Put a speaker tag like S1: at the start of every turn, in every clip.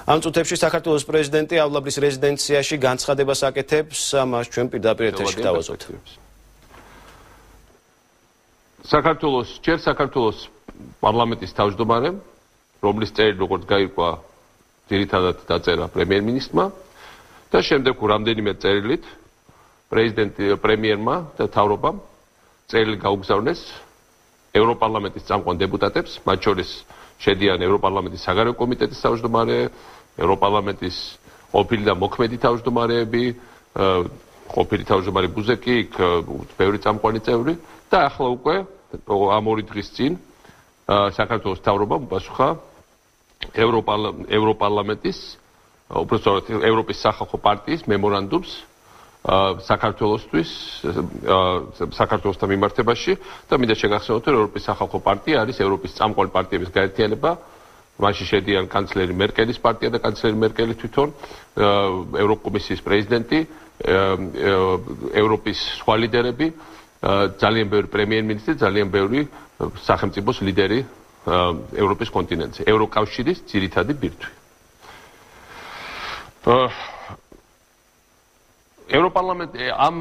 S1: ამ წუთებში საქართველოს პრეზიდენტი ავლაბრის რეზიდენციაში განცხადებას აკეთებს, მას ჩვენ პირდაპირ ეთერში დავაზოთ.
S2: საქართველოს პარლამენტის თავმჯდომარემ, რომლის წერილი როგორც გაირკვა ძირითადად დაწერა პრემიერ-მინისტრმა და შემდეგ რამდენიმე წერილით პრემიერმა და მთავრობამ წერილი გაუგზავნეს ევროპარლამენტის წამყვან დეპუტატებს, მათ შორის შედიან ევროპარლამენტის საგარეო კომიტეტის თავმჯდომარე, ევროპარლამენტის ყოფილი და მოქმედი თავმჯდომარეები, ყოფილი თავმჯდომარე ბუზეკი, ბევრი წამყვანი წევრი და ახლა უკვე ამ ორი დღის წინ საქართველოს მთავრობამ უპასუხა ევროპარლამენტის, უბრალოდ ევროპის სახალხო პარტიის მემორანდუმს საქართველოსთან მიმართებაში და მინდა შეგახსენოთ, რომ ევროპის სახალხო პარტია არის ევროპის წამყვანი პარტიების გაერთიანება. მაშინ შედიან კანცლერი მერკელის პარტია და კანცლერი მერკელი თვითონ, ევროკომისიის პრეზიდენტი, ევროპის სხვა ლიდერები, ძალიან ბევრი პრემიერ-მინისტრი, ძალიან ბევრი სახელმწიფოს ლიდერი ევროპის კონტინენტზე, ევროკავშირის ძირითადი ბირთვი. ევროპარლამენტი ამ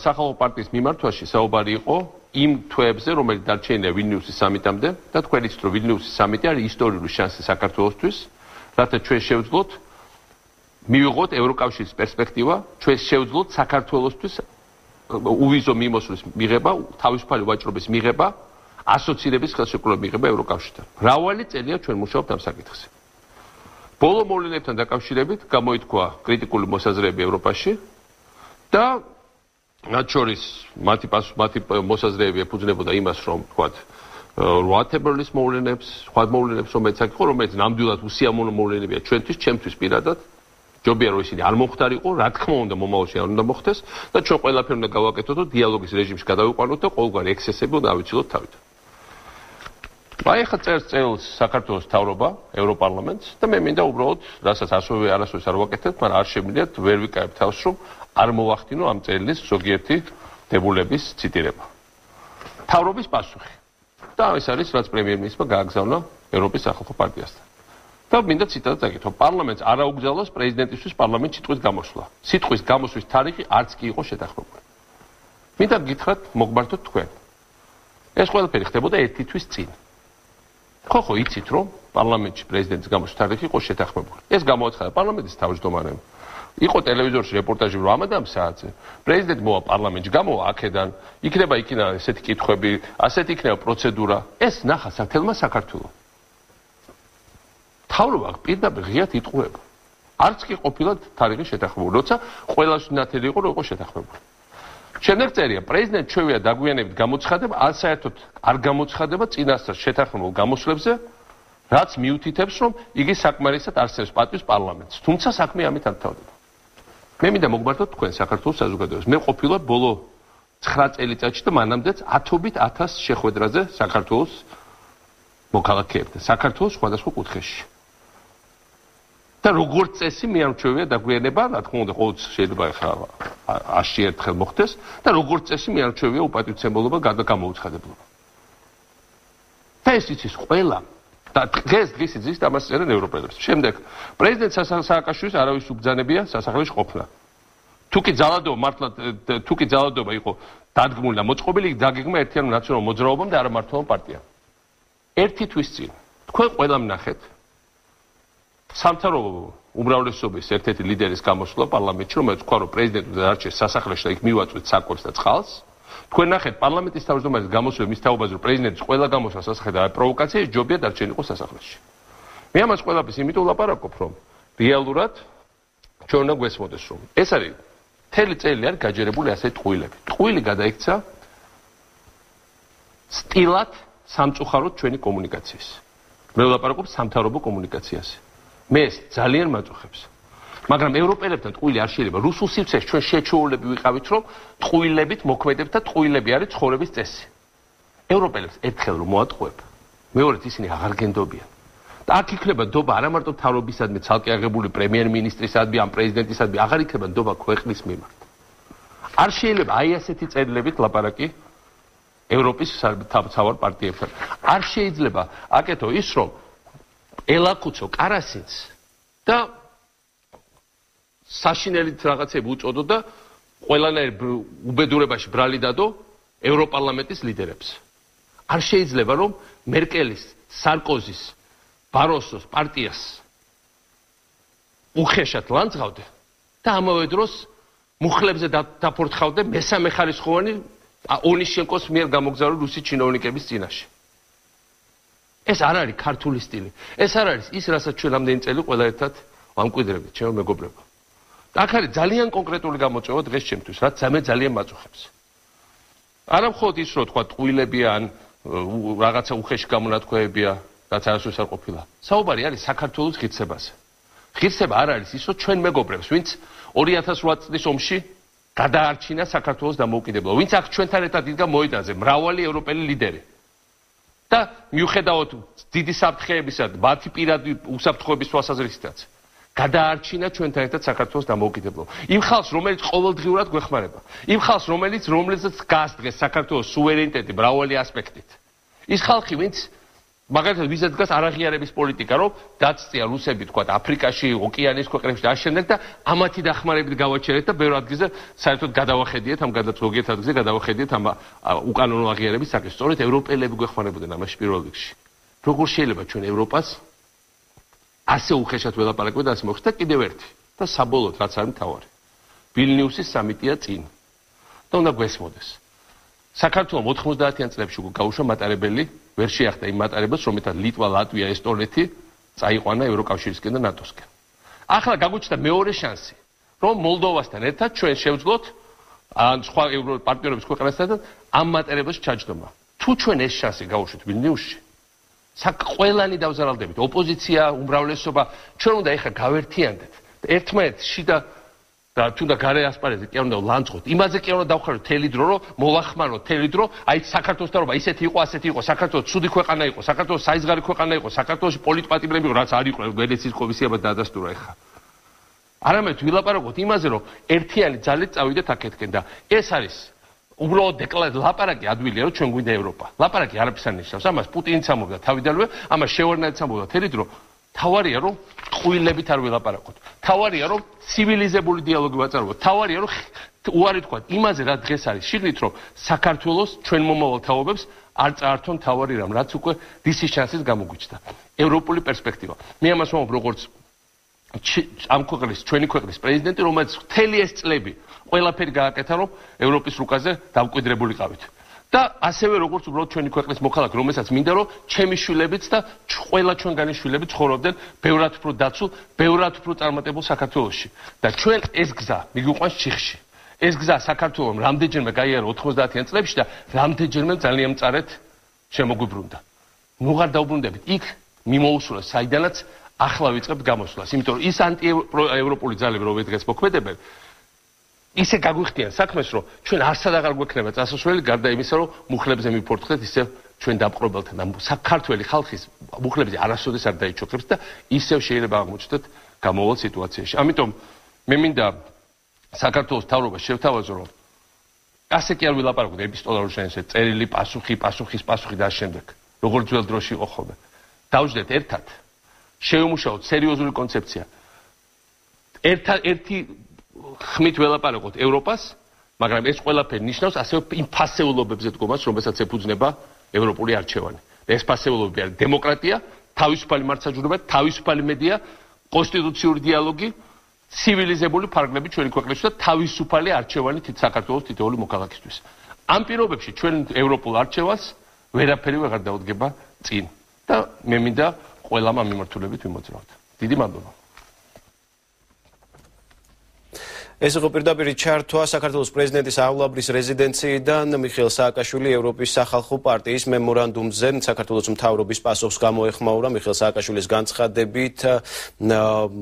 S2: სახალხო პარტიის მიმართვაში საუბარი იყო იმ თვეებზე, რომელიც დარჩენილია ვილნიუსის სამიტამდე და თქვენ იცით, რომ ვილნიუსის სამიტი არის ისტორიული შანსი საქართველოსთვის, რათა ჩვენ შევძლოთ მივიღოთ ევროკავშირის პერსპექტივა, ჩვენ შევძლოთ საქართველოსთვის უვიზო მიმოსვლის მიღება, თავისუფალი ვაჭრობის მიღება, ასოცირების ხელშეკრულება მიღება ევროკავშირთან. მრავალი წელია ჩვენ მუშაობთ ამ საკითხზე. ბოლო მოვლენებთან დაკავშირებით გამოითქვა კრიტიკული მოსაზრებები ევროპაში და მათ შორის მათი მოსაზრებები ეფუძნებოდა იმას, რომ თქვათ 8 თებერვლის მოვლენებს, სხვა მოვლენებს, რომელიც აქ იყო, რომელიც ნამდვილად უსიამოვნო მოვლენებია ჩვენთვის, ჩემთვის პირადად. ჯობია რომ ისინი არ მომხდარიყო, რა თქმა უნდა მომავალში არ უნდა მოხდეს და ჩვენ ყველაფერი უნდა გავაკეთოთ და დიალოგის რეჟიმში გადავიყვანოთ და ყოველგვარი ექსცესები უნდა ავიცილოთ თავიდან. აი ახლა წერს წელს საქართველოს მთავრობა ევროპარლამენტს და მე მინდა უბრალოდ, რასაც არასოდეს არ ვაკეთებ, მაგრამ არ შემიძლიათ ვერ ვიკავებ თავს, რომ არ მოვახდინო ამ წერილის ზოგიერთი დებულების ციტირება. მთავრობის პასუხი. და ეს არის რაც პრემიერ-მინისტრმა გააგზავნა ევროპის სახალხო პარტიასთან. და მინდა ციტატად აკეთო. პარლამენტს არ აუგზავნოს პრეზიდენტისთვის პარლამენტში სიტყვის გამოსვლა. სიტყვის გამოსვლის თარიღი არც კი იყო შეთანხმებული. მინდა გითხრათ, მოგმართოთ თქვენ. ეს ყველაფერი ხდებოდა ერთი თვის წინ. ხო, იცით რომ პარლამენტში პრეზიდენტის გამოსვლის თარიღი იყო შეთანხმებული. ეს გამოაცხადა პარლამენტის თავმჯდომარემ. იყო ტელევიზორში რეპორტაჟი რომ ამადამ საათზე. პრეზიდენტი მოვა პარლამენტში, გამოვა აქედან, იქნება იქინა ესეთი კითხვები, ასეთი იქნება პროცედურა. ეს ნახა სათელმა საქართველოს. მთავრობა პირდაპირ ღიად იტყუება. არც კი ყოფილა თარიღი შეთანხმებული, როცა ყველას ნათელი იყო, რომ იყო შეთანხმებული. შემდეგ წერია, პრეზიდენტი ჩვევია დაგვიანებით გამოცხადება, ან საერთოდ არ გამოცხადება წინასწარ შეთანხმებულ გამოსვლებზე, რაც მიუთითებს, რომ იგი საკმარისად არსებობს პატვის პარლამენტს. თუმცა საქმე ამით არ თავდება. მე მინდა მოგმართოთ თქვენ საქართველოს საზოგადოებას. მე ყოფილა ბოლო 9 წელიწადში და მანამდეც 10,000 შეხვედრაზე საქართველოს მოქალაქეებთან, საქართველოს სხვადასხვა კუთხეში. და როგორც წესი მე ამჩვევია დაგვიანება, რა თქმა უნდა, ყოველთვის შეიძლება ხა 100 ერთხელ მოხდეს და როგორც წესი მე ამჩვევია უპატივცემულობა და გამოუცხადებლობა. და ეს იცის ყველა და დღეს იცის და ამას წერენ ევროპელებს. შემდეგ პრეზიდენტ სააკაშვილის არავის უბრძანებია სასახლეში ყოფნა. თუკი ძალადობა იყო დადგმული და მოწყობილი, დაგეგმა ერთიან ნაციონალურ მოძრაობამ და არამართლობამ პარტიამ. ერთი თვის წინ თქვენ ყველა ვნახეთ სამთავრობო უმრავლესობის ერთ-ერთი ლიდერის გამოსვლა პარლამენტში, რომელიც თქვა, რომ პრეზიდენტი დარჩეს სასახლეში და იქ მივაწვით საკვებს და წყალს. თქვენ ნახეთ პარლამენტის თავმჯდომარის გამოსვლა მის თაობაზე, რომ პრეზიდენტის ყველა გამოსვლა სასახლეში და პროვოკაცია ჯობია დარჩენილიყო სასახლეში. მე ამას ყველაფერს იმიტომ ლაპარაკობ, რომ რეალურად ჩვენ უნდა გვესმოდეს, რომ ეს არის მთელი წელი არის გაჯერებული ასეთი ტყუილები. ტყუილი გადაიქცა სტილად სამწუხაროდ ჩვენი კომუნიკაციის. მე ვლაპარაკობ სამთავრობო კომუნიკაციაზე. მე ეს ძალიან მაწუხებს. მაგრამ ევროპელებთან ტყუილი არ შეიძლება. რუსულ სივრცეში ჩვენ შეჩოულები ვიყავით, რომ ტყუილებით მოქმედებთ და ტყუილები არის ცხოვრების წესი. ევროპელებს ერთხელ რომ მოატყუებ, მეორედ ისინი აღარ გენდობიან. და აქ იქნება ნდობა არა მარტო მთავრობისადმი, ცალკე აღებული პრემიერ-მინისტრისადმი, ამ პრეზიდენტისადმი, აღარ იქნება ნდობა ქვეყნის მიმართ. არ შეიძლება აი ასეთი წერილებით ლაპარაკი ევროპის თავმთავარ პარტიებთან. არ შეიძლება აკეთო ის, რომ ელაკუცო კარასინს და საშინელით რაღაცები უწოდოდა ყველანაირ უბედურებაში ბრალი დადო ევროპარლამენტის ლიდერებს. არ შეიძლება რომ მერკელის, სარკოზის, ბაროსოს პარტიას უხეშად ლანძღავდე და ამავე დროს მუხლებზე დაფორთხავდე მესამე ხარისხოვანი ონიშენკოს მიერ გამოგზავნილი რუსი ჩინოვნიკების წინაშე. ეს არ არის ქართული სტილი. ეს არ არის ის, რასაც ჩვენ ამდენი წელი ყველა ერთად ვამკვიდრებით, ჩემო მეგობრებო. აქ არის ძალიან კონკრეტული გამოწვევა დღეს ჩემთვის, რაც ძალიან მაწუხებს. არა მხოლოდ ის, რომ თქვა ტყუილებია ან რაღაცა უხეში გამონათქვეებია, რაც არასდროს არ ყოფილა. საუბარი არის საქართველოს ღირსებაზე. ღირსება არ არის ის, რომ ჩვენ მეგობრებს, ვინც 2008 წლის ომში გადაარჩინა საქართველოს დამოუკიდებლობა, ვინც აქ ჩვენთან ერთად იდგა მოედანზე, მრავალი ევროპელი ლიდერი. და მიუხედავად დიდი საფრთხეებისა და მათი პირადი უსაფრთხოების თვალსაზრისითაც გადაარჩინა ჩვენთან ერთად საქართველოს დამოუკიდებლობა. იმ ხალხს, რომელიც ყოველდღიურად გვეხმარება, იმ ხალხს, რომელზეც დგას დღეს საქართველოს სუვერენიტეტი მრავალი ასპექტით. ის ხალხი, ვინც მაგალითად ვიზა დგას არაღიარების პოლიტიკა, რომ დაწწია რუსები, თქვა, აფრიკაში, ოკეანის ქვეყნებში და ამავდროულად და ამათი დახმარებით გავაჩერეთ და ბევრ ადგილზე საერთოდ გადავახედიეთ ამ გადაწყვეტილ ადგილზე გადავახედიეთ ამ უკანონო აღიარების საკითხს. სწორედ ევროპელები გვეხმარებოდნენ ამაში პირველ რიგში. როგორ შეიძლება ჩვენ ევროპას ასე უხეშად ველაპარაკოთ და ასე მოხდა კიდევ ერთი და საბოლოოდ რაც არის მთავარი. ვილნიუსის სამიტია წინ. და უნდა გვესმოდეს. საქართველოს 90-იან წლებში უკვე გაუშვა მატარებელი, ვერ შეახდა იმ მატარებელს, რომელთაც ლიტვა, ლატვია, ესტონეთი წაიყვანა ევროკავშირისკენ და ნატოსკენ. ახლა გაგვიჩნდა მეორე შანსი, რომ მოლდოვასთან ერთად ჩვენ შევძლოთ ან სხვა პარტნიორების ქვეყნებთან ამ მატარებელს ჩაჯდომა. თუ ჩვენ ეს შანსი გავუშვით ვილნიუსში, ყველანი დავზარალდებით, ოპოზიცია, უმრავლესობა, ჩვენ უნდა ეხლა გავერთიანდეთ და ერთმანეთს შიდა და თუნდაც გარე ასპარეზზე კი არ უნდა ლანძღოთ. იმაზე კი არ უნდა დავხაროთ თელი დრო, რომ მოვახმაროთ თელი დრო, აი საქართველოს თავრობა ისეთი იყო, ასეთი იყო, საქართველოს ცუდი ქვეყანა იყო, საქართველოს საიზღარი ქვეყანა იყო, საქართველოში პოლიტპატიმრები იყო, რაც არ იყო, ვენეციის კომისიამ დაადასტურა ეხლა. არამედ ვილაპარაკოთ იმაზე, რომ ერთიანი ძალით წავიდეთ აქეთკენ და ეს არის უბრალოდ ლაპარაკი ადვილია, რომ ჩვენ გვინდა ევროპა. ლაპარაკი არაფერს არ ნიშნავს. ამას პუტინიც ამბობდა თავიდანვე, ამას შევარნაძეც ამბობდა თელი დრო. თავარია რომ ტყუილებით არ ვილაპარაკოთ. თავარია რომ ცივილიზებული დიალოგი ვაწარმოოთ. თავარია რომ უარი თქვა იმაზე რა დღეს არის შიგნით რომ საქართველოს ჩვენ მომავალ თაობებს არ წაართონ თავარი რამ რაც უკვე დისის შანსის გამოგვიჩნდა. ევროპული პერსპექტივა. მე ამას ვამბობ როგორც ამ ქვეყნის ჩვენი ქვეყნის პრეზიდენტი, რომელიც მთელი ეს წლები ყველაფერი გააკეთა რომ ევროპის რუკაზე დამკვიდრებულიყავით. და ასევე როგორც უბრალოდ ჩვენი ქვეყნის მოქალაქე, რომელსაც მინდა რომ ჩემი შვილებიც და ყველა ჩვენგანი შვილები ცხოვრობდნენ ბევრად უფრო დაცულ, ბევრად უფრო წარმატებულ საქართველოში. და ჩვენ ეს გზა მიგვიყვანს ჩიხში. ეს გზა საქართველოს რამდენჯერმე გაიარა 90-იან წლებში და რამდენჯერმე ძალიან მწარედ შემოგვიბრუნდა. ნუ აღარ დაუბრუნდებით. იქ მიმოუსვლა საიდანაც ახლა ვიწყებთ გამოსვლას, იმიტომ რომ ის ანტიევროპული ძალები რომ დღეს მოქმედებენ ისე გაგვიხდიან საქმეს, რომ ჩვენ არსად აღარ გვექნება წასასვლელი გარდა იმისა, რომ მუხლებზე მიფორთხდეთ ისევ ჩვენ დამპყრობელთან და საქართველოს ხალხის მუხლებზე არასოდეს არ დაიჩოქრებს და ისევ შეიძლება აღმოჩნდეთ გამოვალ სიტუაციაში. ამიტომ მე მინდა საქართველოს მთავრობას შევთავაზო, რომ ასე კი არ ვილაპარაკოთ ეპისტოლარულ ჟანრზე, წერილი, პასუხი და ამ შემდეგ, როგორც ძველ დროში იყო ხოლმე. დავждეთ ერთად, შევიმუშაოთ სერიოზული კონცეფცია. ერთი ხმით ველაპარაკოთ ევროპას, მაგრამ ეს ყველაფერი ნიშნავს ასევე იმ ფასეულობებზე დგომას, რომელსაც ეფუძნება ევროპული არჩევანი. ეს ფასეულობები არის დემოკრატია, თავისუფალი მართლმსაჯულება, თავისუფალი მედია, კონსტიტუციური დიალოგი, ცივილიზებული ფარგლები ჩვენი ქვეყნისთვის და თავისუფალი არჩევანი საქართველოს თითოეული მოქალაქისთვის. ამ პირობებში ჩვენ ევროპულ არჩევანს ვერაფერი ვეღარ დაუდგება წინ და მე მინდა ყველამ ამ მიმართულებით ვიმოძრავთ. დიდი მადლობა.
S1: ეს იყო პირდაპირ ჩართვა საქართველოს პრეზიდენტის ავლაბრის რეზიდენციიდან მიხეილ სააკაშვილი ევროპის სახალხო პარტიის მემორანდუმზე საქართველოს მთავრობის პასუხს გამოეხმაურა. მიხეილ სააკაშვილის განცხადებით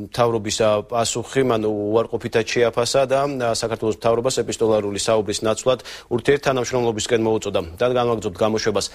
S1: მთავრობის პასუხი მან უარყოფითად შეაფასა და საქართველოს მთავრობას ეპისტოლარული საუბრის ნაცვლად ურთიერთთანამშრომლობისკენ მოუწოდა და განვაგრძობთ გამოშვებას.